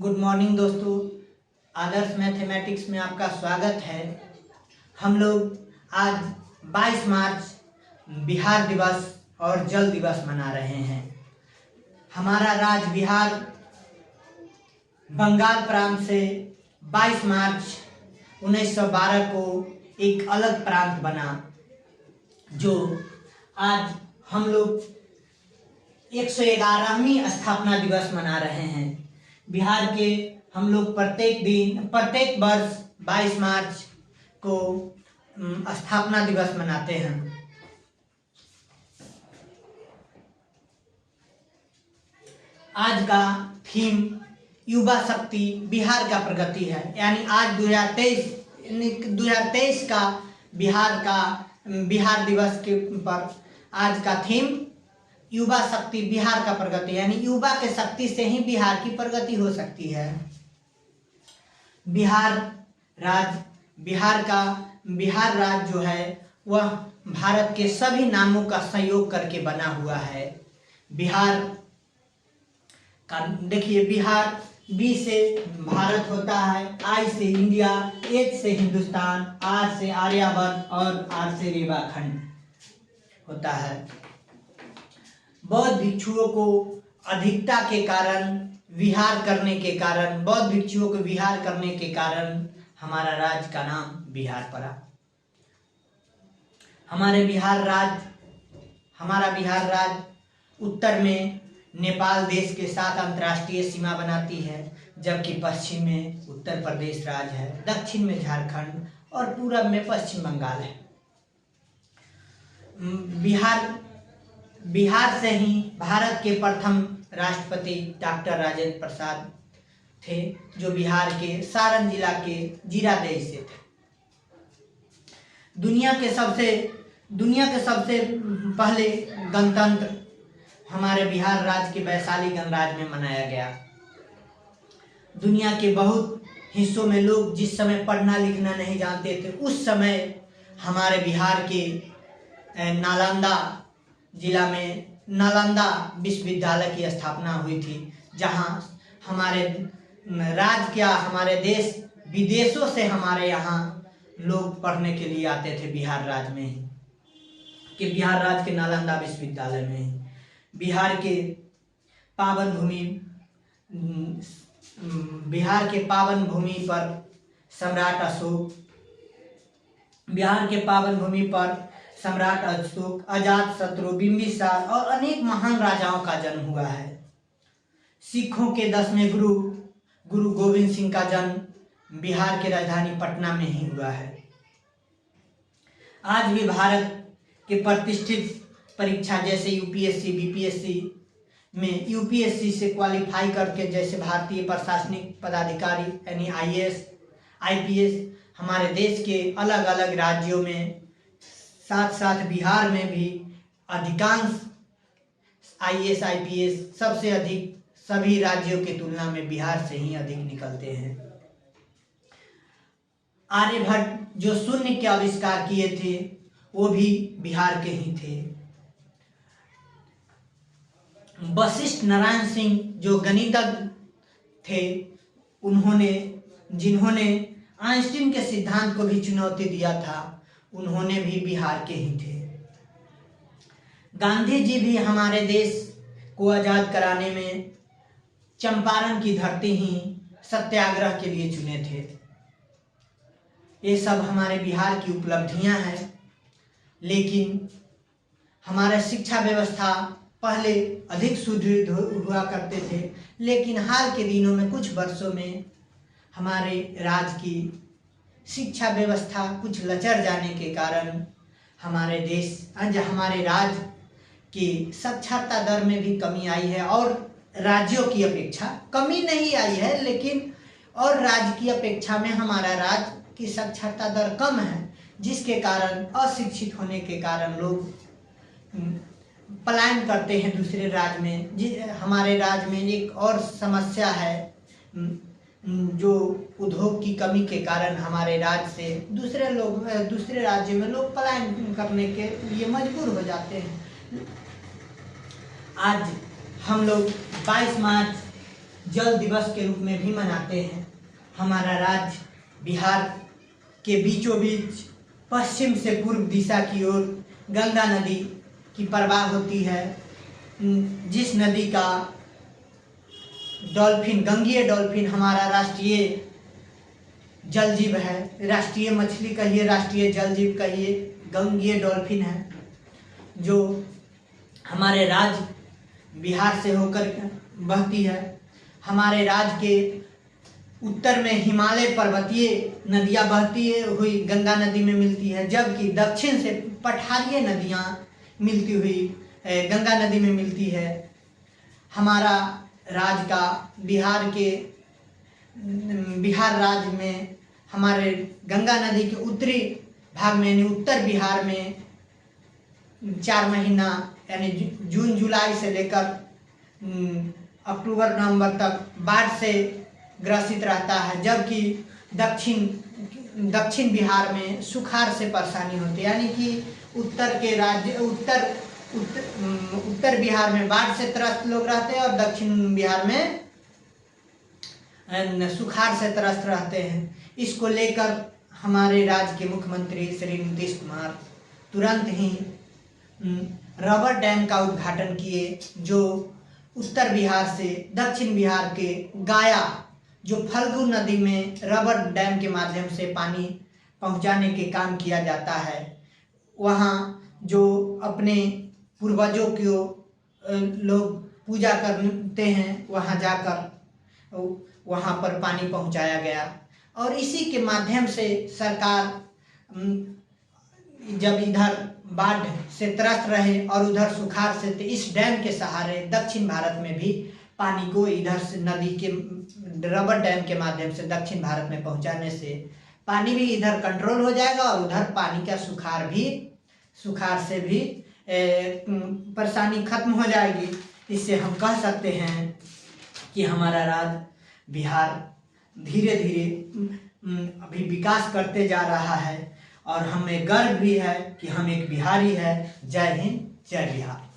Good morning दोस्तों। आदर्श mathematics में आपका स्वागत है। हम लोग आज 22 मार्च बिहार दिवस और जल दिवस मना रहे हैं। हमारा राज्य बिहार बंगाल प्रांत से 22 मार्च 1912 को एक अलग प्रांत बना, जो आज हम लोग 111वीं स्थापना दिवस मना रहे हैं। बिहार के हम लोग प्रत्येक वर्ष 22 मार्च को स्थापना दिवस मनाते हैं। आज का थीम युवा शक्ति बिहार का प्रगति है। यानी आज 2023 का बिहार दिवस के पर आज का थीम युवा शक्ति बिहार का प्रगति, यानी युवा के शक्ति से ही बिहार की प्रगति हो सकती है। बिहार राज्य जो है वह भारत के सभी नामों का संयोग करके बना हुआ है। बिहार का देखिए, बिहार बी से भारत होता है, आई से इंडिया, एच से हिंदुस्तान, आर से आर्यावर्त और आर से रेवाखंड होता है। बौद्ध भिक्षुओं को अधिकता के कारण विहार करने के कारण हमारा राज्य का नाम बिहार पड़ा। हमारा बिहार राज्य उत्तर में नेपाल देश के साथ अंतर्राष्ट्रीय सीमा बनाती है, जबकि पश्चिम में उत्तर प्रदेश राज्य है, दक्षिण में झारखंड और पूरब में पश्चिम बंगाल है। बिहार से ही भारत के प्रथम राष्ट्रपति डॉक्टर राजेंद्र प्रसाद थे, जो बिहार के सारण जिला के जीरादेई से थे। दुनिया के सबसे पहले गणतंत्र हमारे बिहार राज्य के वैशाली गणराज्य में मनाया गया। दुनिया के बहुत हिस्सों में लोग जिस समय पढ़ना लिखना नहीं जानते थे, उस समय हमारे बिहार के नालंदा जिला में नालंदा विश्वविद्यालय की स्थापना हुई थी, जहां हमारे देश विदेशों से हमारे यहाँ लोग पढ़ने के लिए आते थे। बिहार राज्य के नालंदा विश्वविद्यालय में बिहार के पावन भूमि पर सम्राट अशोक, अजातशत्रु, बिंबिसार और अनेक महान राजाओं का जन्म हुआ है। सिखों के 10वें गुरु गोविंद सिंह का जन्म बिहार की राजधानी पटना में ही हुआ है। आज भी भारत के प्रतिष्ठित परीक्षा जैसे यूपीएससी, बीपीएससी में यूपीएससी से क्वालिफाई करके, जैसे भारतीय प्रशासनिक पदाधिकारी यानी आईएएस, आईपीएस, हमारे देश के अलग अलग राज्यों में, साथ साथ बिहार में भी अधिकांश आईएएस, आईपीएस सबसे अधिक सभी राज्यों की तुलना में बिहार से ही अधिक निकलते हैं। आर्यभट्ट जो शून्य के आविष्कार किए थे, वो भी बिहार के ही थे। वशिष्ठ नारायण सिंह जो गणितज्ञ थे, जिन्होंने आइंस्टीन के सिद्धांत को भी चुनौती दिया था, उन्होंने भी बिहार के ही थे। गांधी जी भी हमारे देश को आजाद कराने में चंपारण की धरती ही सत्याग्रह के लिए चुने थे। ये सब हमारे बिहार की उपलब्धियां हैं। लेकिन हमारा शिक्षा व्यवस्था पहले अधिक सुदृढ़ हुआ करते थे, लेकिन हाल के दिनों में कुछ वर्षों में हमारे राज्य की शिक्षा व्यवस्था कुछ लचर जाने के कारण हमारे राज्य की साक्षरता दर में भी कमी आई है, और राज्यों की अपेक्षा कमी नहीं आई है, लेकिन और राज्य की अपेक्षा में हमारा राज्य की साक्षरता दर कम है, जिसके कारण अशिक्षित होने के कारण लोग पलायन करते हैं दूसरे राज्य में। हमारे राज्य में एक और समस्या है, जो उद्योग की कमी के कारण हमारे राज्य से दूसरे राज्य में लोग पलायन करने के लिए मजबूर हो जाते हैं। आज हम लोग 22 मार्च जल दिवस के रूप में भी मनाते हैं। हमारा राज्य बिहार के बीचों बीच पश्चिम से पूर्व दिशा की ओर गंगा नदी की प्रवाह होती है, जिस नदी का डॉल्फिन, गंगीय डॉल्फिन हमारा राष्ट्रीय जल जीव है। राष्ट्रीय मछली कहिए, राष्ट्रीय जल जीव कहिए, गंगीय डॉल्फिन है, जो हमारे राज्य बिहार से होकर बहती है। हमारे राज्य के उत्तर में हिमालय पर्वतीय नदियाँ बहती हुई गंगा नदी में मिलती है, जबकि दक्षिण से पठारीय नदियाँ मिलती हुई गंगा नदी में मिलती है। हमारा राज्य का बिहार राज्य में हमारे गंगा नदी के उत्तरी भाग में यानी उत्तर बिहार में 4 महीना यानी जून जुलाई से लेकर अक्टूबर नवंबर तक बाढ़ से ग्रसित रहता है, जबकि दक्षिण बिहार में सुखाड़ से परेशानी होती है। यानी कि उत्तर बिहार में बाढ़ से त्रस्त लोग रहते हैं और दक्षिण बिहार में सुखाड़ से त्रस्त रहते हैं। इसको लेकर हमारे राज्य के मुख्यमंत्री श्री नीतीश कुमार तुरंत ही रबर डैम का उद्घाटन किए, जो उत्तर बिहार से दक्षिण बिहार के गाया, जो फल्गु नदी में रबर डैम के माध्यम से पानी पहुंचाने के काम किया जाता है। वहाँ जो अपने पूर्वजों को लोग पूजा करते हैं, वहाँ जाकर वहाँ पर पानी पहुंचाया गया। और इसी के माध्यम से सरकार जब इधर बाढ़ से त्रस्त रहे और उधर सुखाड़ से, तो इस डैम के सहारे दक्षिण भारत में भी पानी को इधर से नदी के रबर डैम के माध्यम से दक्षिण भारत में पहुंचाने से पानी भी इधर कंट्रोल हो जाएगा और उधर पानी का सुखाड़ से भी परेशानी खत्म हो जाएगी। इससे हम कह सकते हैं कि हमारा राज्य बिहार धीरे धीरे अभी विकास करते जा रहा है और हमें गर्व भी है कि हम एक बिहारी है। जय हिंद, जय बिहार।